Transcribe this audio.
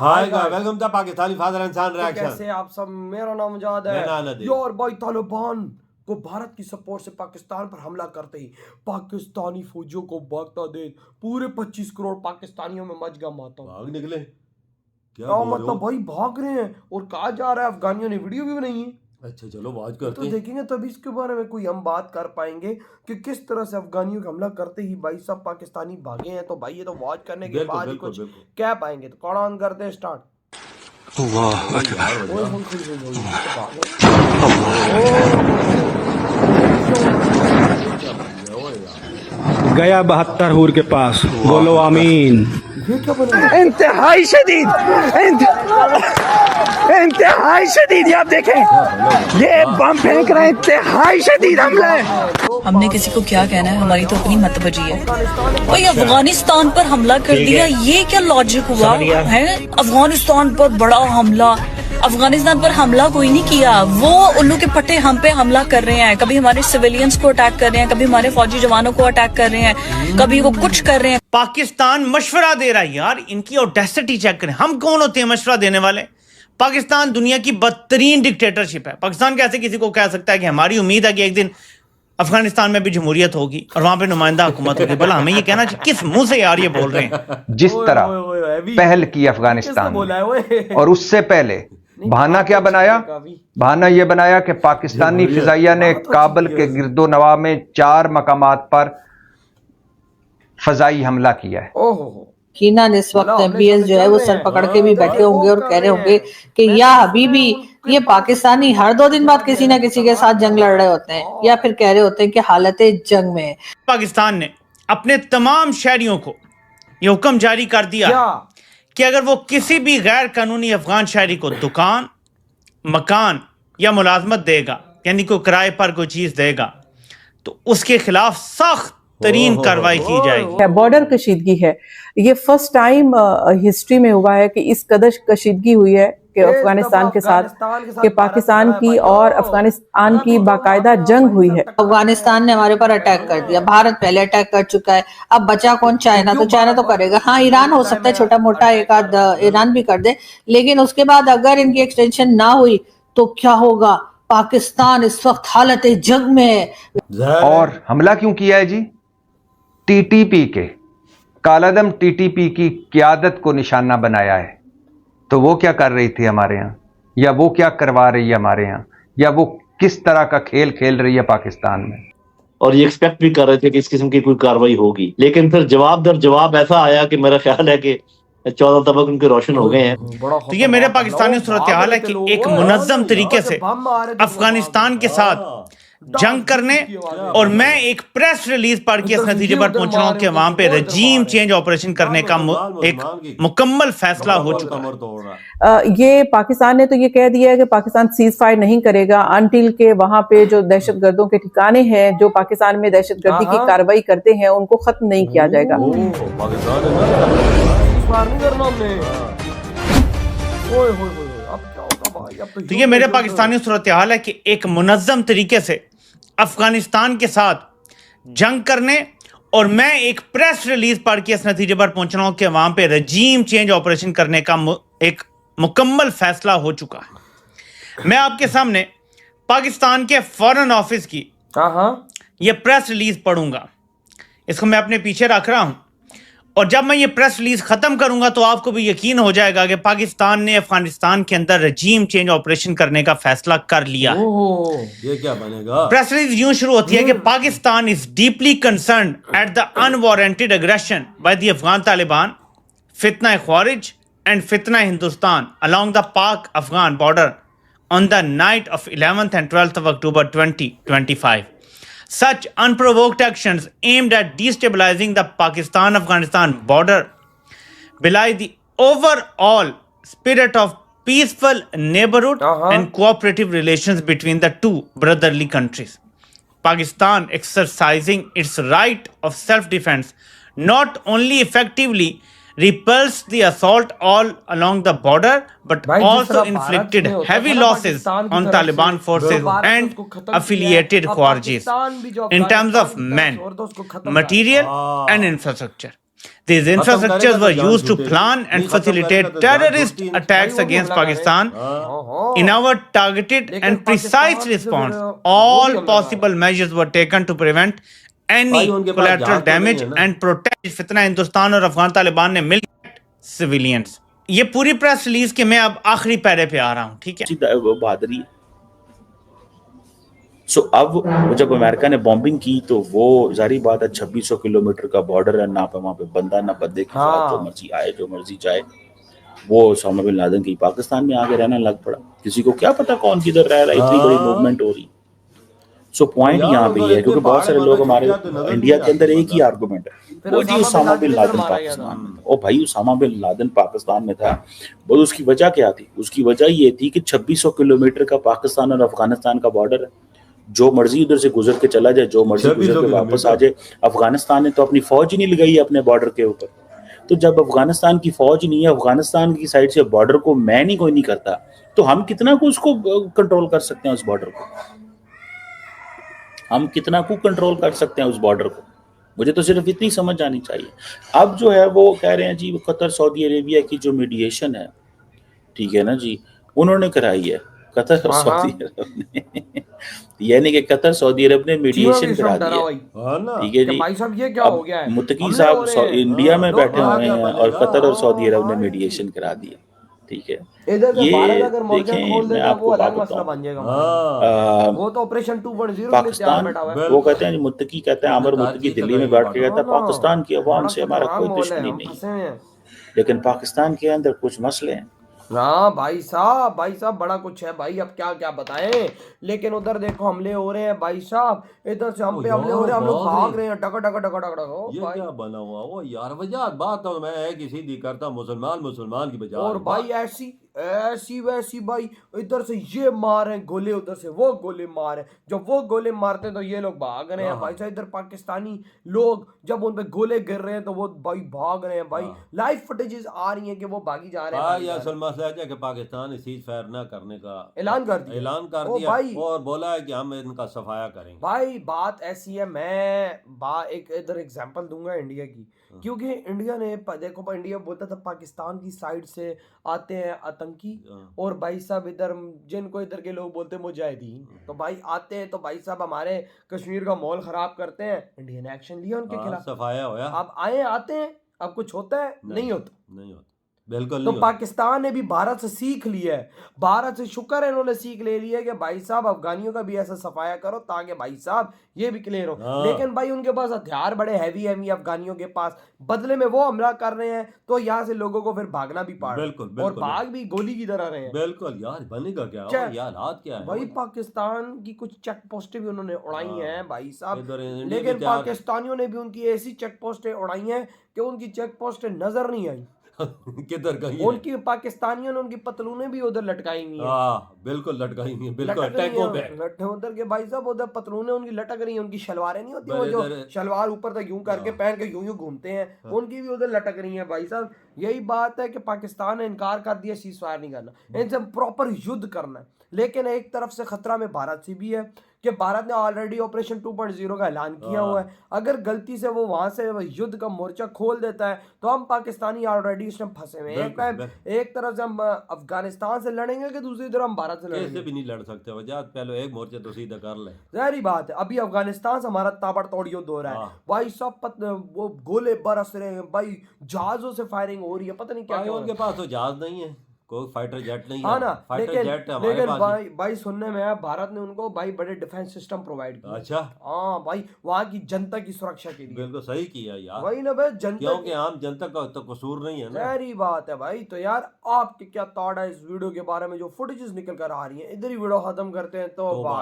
ہائے گا welcome to Pakistani father انسان reaction. کیسے آپ سب؟ میرا نام مجاد ہے. میں نانا دے. یار بھائی طالبان کو بھارت کی سپورٹ سے پاکستان پر حملہ کرتے ہی پاکستانی فوجیوں کو بھاگتا دیکھ پورے 25 کروڑ پاکستانیوں میں مچ گیا ماتم. بھاگ نکلے کیا مطلب بھائی بھاگ رہے ہیں اور کہا جا رہا ہے افغانیوں نے ویڈیو بھی بنائی ہے. اچھا چلو واچ تو کرتے ہیں. دیکھیں گے تبھی اس کے بارے میں کوئی ہم بات کر پائیں گے کہ کس طرح سے افغانیوں کا حملہ کرتے ہی بھائی سب پاکستانی بھاگے ہیں. تو بھائی یہ تو واچ کرنے کے بعد ہی کچھ کہہ پائیں گے. تو قرآن کرتے ہیں اسٹارٹ. اللہ اکبر. گیا 72 حور کے پاس. بولو آمین. انتہائی شدید انتہائی شدید. یہ آپ دیکھیں یہ بم پھینک رہے ہیں. انتہائی شدید حملہ ہے. ہم نے کسی کو کیا کہنا ہے, ہماری تو اپنی مت بجی ہے. بھائی افغانستان پر حملہ کر دیا, یہ کیا لاجک ہوا ہے؟ افغانستان پر بڑا حملہ, افغانستان پر حملہ کوئی نہیں کیا. وہ الو کے پٹے ہم پہ حملہ کر رہے ہیں. کبھی ہمارے سویلینز کو اٹیک کر رہے ہیں, کبھی ہمارے فوجی جوانوں کو اٹیک کر رہے ہیں, کبھی وہ کچھ کر رہے ہیں. پاکستان مشورہ دے رہا ہے. یار ان کی اوڈیسٹی چیک کریں. ہم کون ہوتے ہیں مشورہ دینے والے؟ پاکستان دنیا کی بدترین ڈکٹیٹرشپ ہے. پاکستان کیسے کسی کو کہہ سکتا ہے کہ ہماری امید ہے کہ ایک دن افغانستان میں بھی جمہوریت ہوگی اور وہاں پہ نمائندہ حکومت ہوگی؟ بھلا ہمیں یہ کہنا چاہیے کس منہ سے یار یہ بول رہے ہیں؟ جس طرح پہل کی افغانستان اور اس سے پہلے بہانہ کیا بنایا؟ بہانہ یہ بنایا کہ پاکستانی فضائیہ نے کابل کے گرد و نواح میں 4 مقامات پر فضائی حملہ کیا ہے. یقیناً اس وقت ایم پی ایس جو ہے وہ سر پکڑ کے بھی بیٹھے ہوں گے اور کہہ رہے ہوں گے کہ یا حبیبی یہ پاکستانی ہر 2 دن بعد کسی نہ کسی کے ساتھ جنگ لڑ رہے ہوتے ہیں, یا پھر کہہ رہے ہوتے ہیں کہ حالت جنگ میں ہے. پاکستان نے اپنے تمام شہریوں کو یہ حکم جاری کر دیا کہ اگر وہ کسی بھی غیر قانونی افغان شہری کو دکان, مکان یا ملازمت دے گا, یعنی کوئی کرائے پر کوئی چیز دے گا, تو اس کے خلاف سخت ترین کارروائی کی جائے گی. بارڈر کشیدگی ہے. یہ فرسٹ ٹائم ہسٹری میں ہوا ہے کہ اس قدر کشیدگی ہوئی ہے کہ افغانستان کے ساتھ, کہ پاکستان کی اور افغانستان کی باقاعدہ جنگ ہوئی ہے. افغانستان نے ہمارے پر اٹیک کر دیا, بھارت پہلے اٹیک کر چکا ہے, اب بچا کون؟ چائنا. تو چائنا تو کرے گا. ہاں ایران ہو سکتا ہے چھوٹا موٹا ایک آدھ ایران بھی کر دے, لیکن اس کے بعد اگر ان کی ایکسٹینشن نہ ہوئی تو کیا ہوگا؟ پاکستان اس وقت حالت جنگ میں ہے. اور حملہ کیوں کیا ہے جی؟ ٹی ٹی پی کے کالعدم ٹی ٹی پی کی قیادت کو نشانہ بنایا ہے. تو وہ کیا کر رہی تھی ہمارے ہاں, یا وہ کیا کروا رہی ہے ہمارے ہاں, یا وہ کس طرح کا کھیل کھیل رہی ہے پاکستان میں؟ اور یہ ایکسپیکٹ بھی کر رہے تھے کہ اس قسم کی کوئی کاروائی ہوگی, لیکن پھر جواب در جواب ایسا آیا کہ میرا خیال ہے کہ 14 طبق ان کے روشن ہو گئے ہیں. تو یہ میرے پاکستانی صورتحال ہے کہ ایک منظم طریقے سے افغانستان کے ساتھ جنگ کرنے, اور میں ایک پریس ریلیز پڑھ کے اس نتیجے پر پہنچ رہا ہوں کہ وہاں پہ رجیم چینج آپریشن کرنے کا ایک مکمل فیصلہ ہو چکا ہے. یہ پاکستان نے تو یہ کہہ دیا ہے کہ پاکستان سیز فائر نہیں کرے گا انٹل کہ وہاں پہ جو دہشت گردوں کے ٹھکانے ہیں, جو پاکستان میں دہشت گردی کی کارروائی کرتے ہیں, ان کو ختم نہیں کیا جائے گا. تو یہ میرے پاکستانی صورتحال ہے کہ ایک منظم طریقے سے افغانستان کے ساتھ جنگ کرنے, اور میں ایک پریس ریلیز پڑھ کے اس نتیجے پر پہنچ رہا ہوں کہ وہاں پہ رجیم چینج آپریشن کرنے کا ایک مکمل فیصلہ ہو چکا ہے. میں آپ کے سامنے پاکستان کے فارن آفس کی یہ پریس ریلیز پڑھوں گا. اس کو میں اپنے پیچھے رکھ رہا ہوں, اور جب میں یہ پریس ریلیز ختم کروں گا تو آپ کو بھی یقین ہو جائے گا کہ پاکستان نے افغانستان کے اندر رجیم چینج آپریشن کرنے کا فیصلہ کر لیا ہے. یہ کیا بنے گا؟ پریس ریلیز یوں شروع ہوتی ہے کہ Pakistan is deeply concerned at the unwarranted aggression by the Afghan Taliban, فتنہ خوارج اینڈ فتنہ Hindustan along the Pak Afghan border on the night of 11th and 12th of October 2025. Such unprovoked actions aimed at destabilizing the Pakistan-Afghanistan border belie the overall spirit of peaceful neighborhood and cooperative relations between the two brotherly countries. Pakistan exercising its right of self-defense not only effectively repulsed the assault all along the border, but also inflicted heavy losses on Taliban forces and affiliated Khwarijis in terms of men, material and infrastructure. These infrastructures were used to plan and facilitate terrorist attacks against Pakistan. In our targeted and precise response, all possible measures were taken to prevent any collateral damage and protect فتنہ ہندوستان اور افغان طالبان نے مل civilians. یہ پوری press release کے میں اب آخری پیرے پہ آ رہا ہوں, ٹھیک ہے. وہ بہادری ہے. سو اب جب امریکہ نے بومبنگ کی تو وہ ظاہری بات ہے 2600 کلومیٹر کا بارڈر ہے, نہ پہ وہاں پہ بندہ نہ بدے کے ساتھ جو مرضی آئے جو مرضی جائے. وہ اسامہ بن لادن کی پاکستان میں آگے رہنا لگ پڑا, کسی کو کیا پتا کون کدھر رہ رہا ہے, اتنی بڑی موومنٹ ہو رہی. سو پوائنٹ یہاں پہ یہ ہے کیونکہ بہت سارے لوگ ہمارے انڈیا کے اندر ایک ہی آرگومنٹ ہے, وہ جی اسامہ بن لادن پاکستان میں تھا. او بھائی اسامہ بن لادن پاکستان میں تھا, بس اس کی وجہ کیا تھی؟ اس کی وجہ یہ تھی کہ 2600 کلومیٹر کا پاکستان اور افغانستان کا بارڈر ہے, جو مرضی ادھر سے گزر کے چلا جائے, جو مرضی گزر کے واپس آ جائے. افغانستان نے تو اپنی فوج ہی نہیں لگائی ہے اپنے بارڈر کے اوپر. تو جب افغانستان کی فوج نہیں ہے, افغانستان کی سائڈ سے بارڈر کو مین ہی کوئی نہیں کرتا, تو ہم کتنا کو اس کو کنٹرول کر سکتے ہیں؟ اس بارڈر کو ہم کتنا کو کنٹرول کر سکتے ہیں اس بارڈر کو؟ مجھے تو صرف اتنی سمجھ آنی چاہیے. اب جو ہے وہ کہہ رہے ہیں جی قطر سعودی عربیہ کی جو میڈیشن ہے, ٹھیک ہے نا جی, انہوں نے کرائی ہے. قطر اور سعودی عرب نے, یعنی کہ قطر سعودی عرب نے میڈیشن کرا دی ہے, ٹھیک ہے جی. متقی صاحب انڈیا میں بیٹھے ہوئے ہیں اور قطر اور سعودی عرب نے میڈیشن کرا دی ہے, ٹھیک ہے. یہ دیکھیں میں آپ کو بات بتاؤں, پاکستان وہ کہتے ہیں متقی کہتے ہیں, عامر متقی دلی میں بیٹھ کے کہتا ہے پاکستان کی عوام سے ہمارا کوئی دشمنی نہیں ہے, لیکن پاکستان کے اندر کچھ مسئلے ہیں. ہاں بھائی صاحب بڑا کچھ ہے بھائی, اب کیا بتائیں. لیکن ادھر دیکھو حملے ہو رہے ہیں بھائی صاحب, ادھر سے ہم پہ حملے ہو رہے ہیں, ہم لوگ بھاگ رہے ہیں ڈگا. یہ کیا بنا ہوا وہ یار, وجہ بات تو میں ایک ہی سیدھی کرتا, مسلمان کی بجائے. اور بھائی ایسی ویسی بھائی, ادھر سے یہ مار ہیں گولے, ادھر سے وہ گولے مار ہیں. جب وہ گولے مارتے ہیں تو یہ لوگ بھاگ رہے ہیں بھائی صاحب. ادھر پاکستانی لوگ جب ان پہ گولے گر رہے ہیں تو وہ بھائی بھاگ رہے ہیں بھائی. لائیو فوٹیجز آ رہی ہیں کہ وہ بھاگی جا رہے ہیں بھائی. اصل مسئلہ ہے کہ پاکستان نے سیز فائر نہ کرنے کا اعلان کر دیا اور بولا ہے کہ ہم ان کا صفایا کریں گے. بھائی بات ایسی ہے, میں ایک ادھر ایگزامپل دوں گا انڈیا کی, کیونکہ انڈیا نے دیکھو انڈیا بولتا تھا پاکستان کی سائڈ سے آتے ہیں آتنکی, اور بھائی صاحب ادھر جن کو ادھر کے لوگ بولتے ہیں مجاہدین, تو بھائی آتے ہیں تو بھائی صاحب ہمارے کشمیر کا ماحول خراب کرتے ہیں. انڈیا نے ایکشن لیا ان کے خلاف, صفایا ہوا. اب آتے ہیں, اب کچھ ہوتا ہے؟ نہیں ہوتا. بالکل. تو پاکستان نے بھی بھارت سے سیکھ لیا ہے, بھارت سے شکر ہے انہوں نے سیکھ لے لی ہے کہ بھائی صاحب افغانیوں کا بھی ایسا صفایا کرو تاکہ بھائی صاحب یہ بھی کلیئر ہو. لیکن بھائی ان کے پاس ہتھیار بڑے ہیوی افغانیوں کے پاس, بدلے میں وہ حملہ کر رہے ہیں تو یہاں سے لوگوں کو پھر بھاگنا بھی پڑ رہا ہے, اور بھاگ بھی گولی کی طرح رہے ہیں. بالکل یار, بنے گا کیا یہ حالات کیا ہے بھائی. پاکستان کی کچھ چیک پوسٹیں بھی انہوں نے اڑائی ہیں بھائی صاحب, لیکن پاکستانیوں نے بھی ان کی ایسی چیک پوسٹیں اڑائی ہیں کہ ان کی چیک پوسٹیں نظر نہیں آئی. کدھر گئی ان کی پاکستانیوں نے ان کی پتلونیں بھی ادھر لٹکائی ہوئی ہیں. بالکل لٹکائی ہوئی ہیں, بالکل ٹینکوں پہ ادھر کے بھائی صاحب ادھر پتلونیں ان کی لٹک رہی ہیں. ان کی شلواریں نہیں ہوتی وہ جو شلوار اوپر تک یوں کر کے پہن کے یوں گھومتے ہیں, ان کی بھی ادھر لٹک رہی ہیں بھائی صاحب. یہی بات ہے کہ پاکستان نے انکار کر دیا سیز فائر نہیں کرنا, ان سے پراپر یدھ کرنا ہے. لیکن ایک طرف سے خطرہ میں بھارت سے بھی ہے کہ بھارت نے آلریڈی آپریشن 2.0 کا اعلان کیا ہوا ہے. اگر غلطی سے وہ وہاں سے یدھ کا مورچہ کھول دیتا ہے تو ہم پاکستانی آلریڈی اس میں پھنسے ہوئے ہیں. ایک طرف سے ہم افغانستان سے لڑیں گے کہ دوسری طرف ہم بھارت سے لڑیں گے. بھی نہیں لڑ سکتے وجہ, پہلے ایک مورچہ تو سیدھا کر لیں. ظاہری بات ہے ابھی افغانستان سے ہمارا تابڑ توڑ یدھ ہو رہا ہے بھائی صاحب. وہ گولے برس رہے ہیں بھائی, جہازوں سے فائرنگ ہو رہی ہے, پتہ نہیں کیا. ان کے پاس تو جہاز نہیں ہے, کوئی فائٹر جیٹ نہیں ہے نا, فائٹر جیٹ ہمارے پاس. بھائی سننے میں ہے بھارت نے ان کو بھائی بڑے ڈیفنس سسٹم پرووائڈ کیا. اچھا ہاں بھائی, وہاں کی جنتا کی سرکشا کے لیے. بالکل صحیح کیا یار, وہی نا بھائی, جنتا کیونکہ عام جنتا کا تو قصور نہیں ہے نا. ظاہری بات ہے بھائی. تو یار آپ کے کیا تھاٹ ہے اس ویڈیو کے بارے میں, جو فوٹیجز نکل کر آ رہی ہیں؟ ادھر ہی ویڈیو ختم کرتے ہیں, تو بائے.